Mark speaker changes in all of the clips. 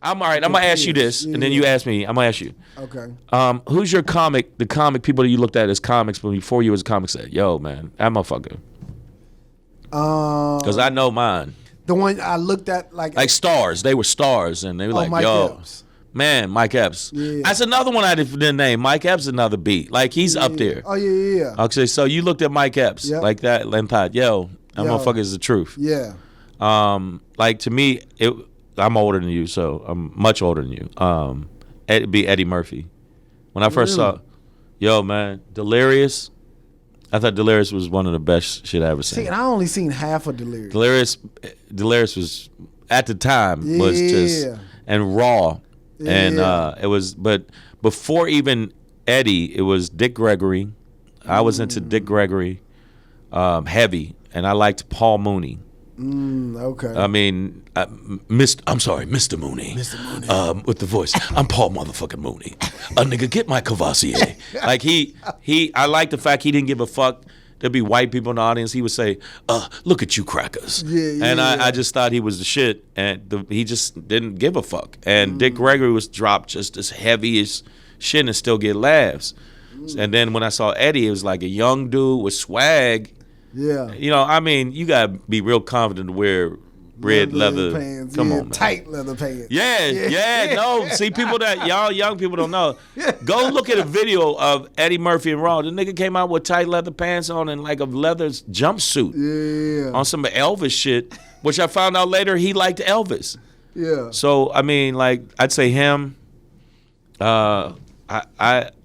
Speaker 1: I'm all right. I'm gonna ask you this, and then you ask me. I'm gonna ask you.
Speaker 2: Okay.
Speaker 1: Who's your comic? The comic people that you looked at as comics, but before you was a comic, said, "Yo, man, that motherfucker." Because I know mine.
Speaker 2: The one I looked at
Speaker 1: like stars. They were stars, and they were like,
Speaker 2: Mike
Speaker 1: "Yo,
Speaker 2: Epps.
Speaker 1: man, Mike Epps."
Speaker 2: Yeah.
Speaker 1: That's another one I didn't name. Mike Epps is another beat. Like he's up there.
Speaker 2: Oh yeah.
Speaker 1: Okay, so you looked at Mike Epps like that, Lampard. Yo, that motherfucker is the truth.
Speaker 2: Yeah.
Speaker 1: Like to me, I'm older than you, so I'm much older than you. It'd be Eddie Murphy. When I first saw, yo man, Delirious. I thought Delirious was one of the best shit I ever seen.
Speaker 2: See, and I only seen half of Delirious.
Speaker 1: Delirious was at the time was just and raw, and it was. But before even Eddie, it was Dick Gregory. I was into Dick Gregory, heavy, and I liked Paul Mooney.
Speaker 2: Okay.
Speaker 1: I mean, Mr. Mooney. Mr. Mooney. With the voice. I'm Paul motherfucking Mooney. A nigga, get my Cavassier. Like I like the fact he didn't give a fuck. There'd be white people in the audience. He would say, look at you crackers. I just thought he was the shit. And he just didn't give a fuck. And Dick Gregory was dropped just as heavy as shit and still get laughs. And then when I saw Eddie, it was like a young dude with swag.
Speaker 2: Yeah.
Speaker 1: You know, I mean, you got to be real confident to wear red leather
Speaker 2: pants.
Speaker 1: Come on, man.
Speaker 2: Tight leather pants.
Speaker 1: Yeah. No, see, people that y'all young people don't know. Go look at a video of Eddie Murphy and Raw. The nigga came out with tight leather pants on and like a leather jumpsuit.
Speaker 2: Yeah.
Speaker 1: On some Elvis shit, which I found out later he liked Elvis.
Speaker 2: Yeah.
Speaker 1: So I mean, like I'd say him. I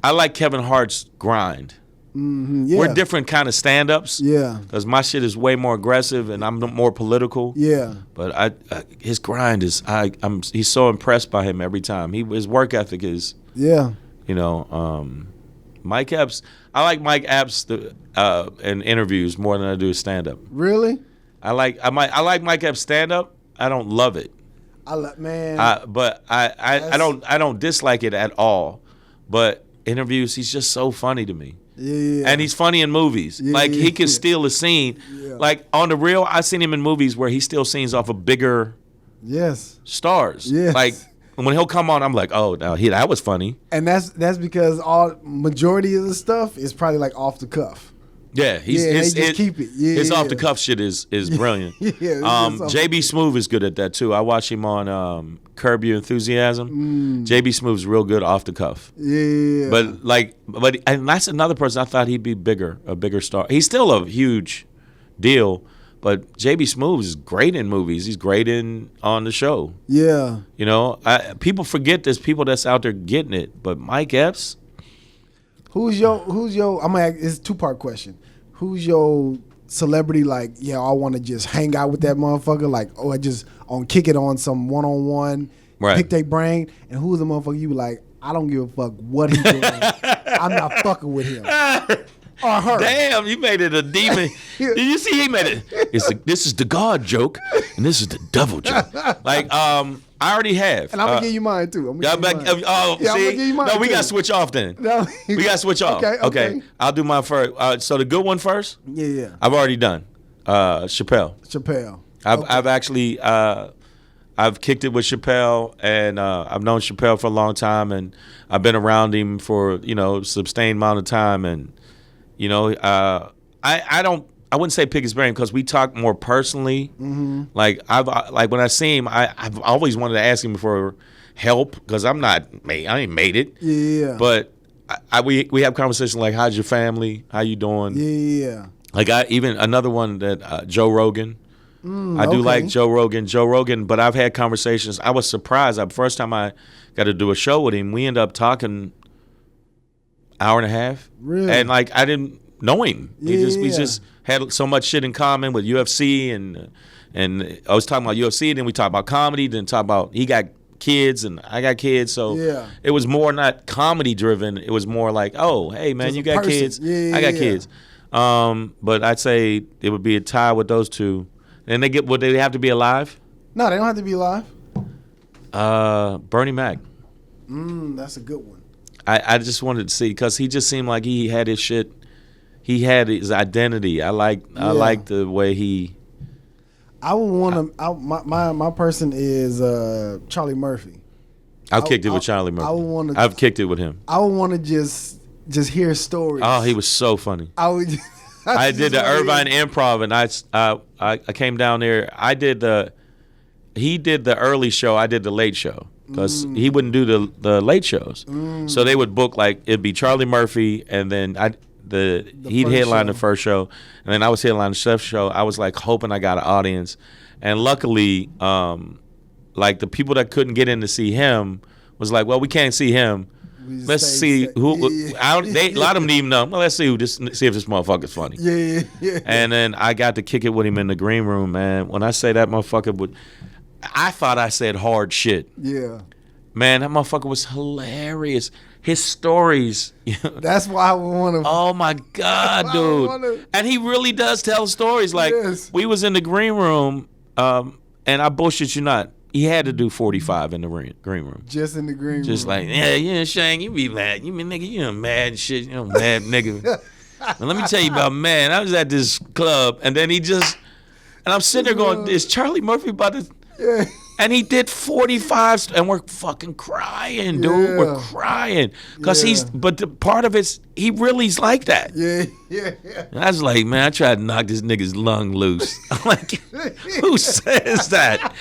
Speaker 1: like Kevin Hart's grind.
Speaker 2: Yeah.
Speaker 1: We're different kind of stand-ups.
Speaker 2: Yeah.
Speaker 1: Because my shit is way more aggressive and I'm more political.
Speaker 2: Yeah.
Speaker 1: But his grind is he's so impressed by him every time. His work ethic is
Speaker 2: you
Speaker 1: know, Mike Epps. I like Mike Epps in interviews more than I do stand-up.
Speaker 2: Really?
Speaker 1: I like Mike Epps stand-up. I don't love it. But I don't dislike it at all. But interviews, he's just so funny to me.
Speaker 2: Yeah.
Speaker 1: And he's funny in movies. He can steal a scene.
Speaker 2: Yeah.
Speaker 1: Like on the real, I've seen him in movies where he steals scenes off of bigger stars.
Speaker 2: Yes.
Speaker 1: Like when he'll come on, I'm like, oh, now that was funny.
Speaker 2: And that's because majority of the stuff is probably like off the cuff.
Speaker 1: Yeah,
Speaker 2: keep it.
Speaker 1: His off the cuff shit is brilliant. JB Smoove is good at that too. I watch him on Curb Your Enthusiasm. JB Smoove's real good off the cuff.
Speaker 2: Yeah.
Speaker 1: But that's another person I thought he'd be a bigger star. He's still a huge deal, but JB Smoove is great in movies. He's great on the show.
Speaker 2: Yeah.
Speaker 1: You know, people forget there's people that's out there getting it, but Mike Epps.
Speaker 2: Who's your I'm gonna ask, it's a 2-part question. Who's your celebrity like, I want to just hang out with that motherfucker, like, I just kick it on some one-on-one, pick their brain, and who's the motherfucker you be like, I don't give a fuck what he's doing. I'm not fucking with him. Or her.
Speaker 1: Damn, you made it a demon. Did you see he made it? This is the God joke, and this is the devil joke. Like, I already have.
Speaker 2: And I'm going to give you mine, too.
Speaker 1: I'm going to give you mine. No, we got to switch off then. No. We got to switch off. Okay. I'll do mine first. So the good one first?
Speaker 2: Yeah.
Speaker 1: I've already done. Chappelle. I've actually, I've kicked it with Chappelle, and I've known Chappelle for a long time, and I've been around him for, a sustained amount of time, and, I wouldn't say pick his brain because we talk more personally. Mm-hmm. Like when I see him, I've always wanted to ask him for help because I ain't made it.
Speaker 2: Yeah.
Speaker 1: But we have conversations like, how's your family? How you doing?
Speaker 2: Yeah.
Speaker 1: Like even another one that Joe Rogan. I do like Joe Rogan, but I've had conversations. I was surprised. The first time I got to do a show with him, we ended up talking hour and a half.
Speaker 2: Really?
Speaker 1: And like I didn't know him. We just had so much shit in common with UFC and I was talking about UFC, and then we talked about comedy, then talk about he got kids and I got kids, so it was more not comedy driven. It was more like, oh, hey man, just you got kids, I got kids. But I'd say it would be a tie with those two. And would they have to be alive?
Speaker 2: No, they don't have to be alive.
Speaker 1: Bernie Mac.
Speaker 2: That's a good one.
Speaker 1: I just wanted to see because he just seemed like he had his shit. He had his identity. I like the way he.
Speaker 2: I would want to. My person is Charlie Murphy.
Speaker 1: I've kicked it with Charlie Murphy. I've kicked it with him.
Speaker 2: I would want to just hear stories.
Speaker 1: Oh, he was so funny. I did the Irvine Improv, and I came down there. He did the early show. I did the late show because he wouldn't do the late shows. So they would book like it'd be Charlie Murphy, and then he'd headline the first show, and then I was headlining the chef show. I was like hoping I got an audience, and luckily, like the people that couldn't get in to see him was like, well, we can't see him. Let's see who. A lot of them didn't even know. Well, let's see if this motherfucker's funny. Yeah. And then I got to kick it with him in the green room, man. When I say that motherfucker I thought I said hard shit.
Speaker 2: Yeah.
Speaker 1: Man, that motherfucker was hilarious. His stories.
Speaker 2: That's why I want to.
Speaker 1: Oh my God, dude. And he really does tell stories. Like we was in the green room, and I bullshit you not. He had to do 45 in the green room.
Speaker 2: Just in the green room.
Speaker 1: Just like, yeah, Shang, you be mad. You mean, nigga, you mad and shit. You mad nigga. And let me tell you about, man, I was at this club, and then and I'm sitting there going, is Charlie Murphy about to... Yeah. And he did 45, and we're fucking crying, dude. Yeah. We're crying. Because but the part of it's, he really's like that.
Speaker 2: Yeah.
Speaker 1: And I was like, man, I tried to knock this nigga's lung loose. I'm like, who says that?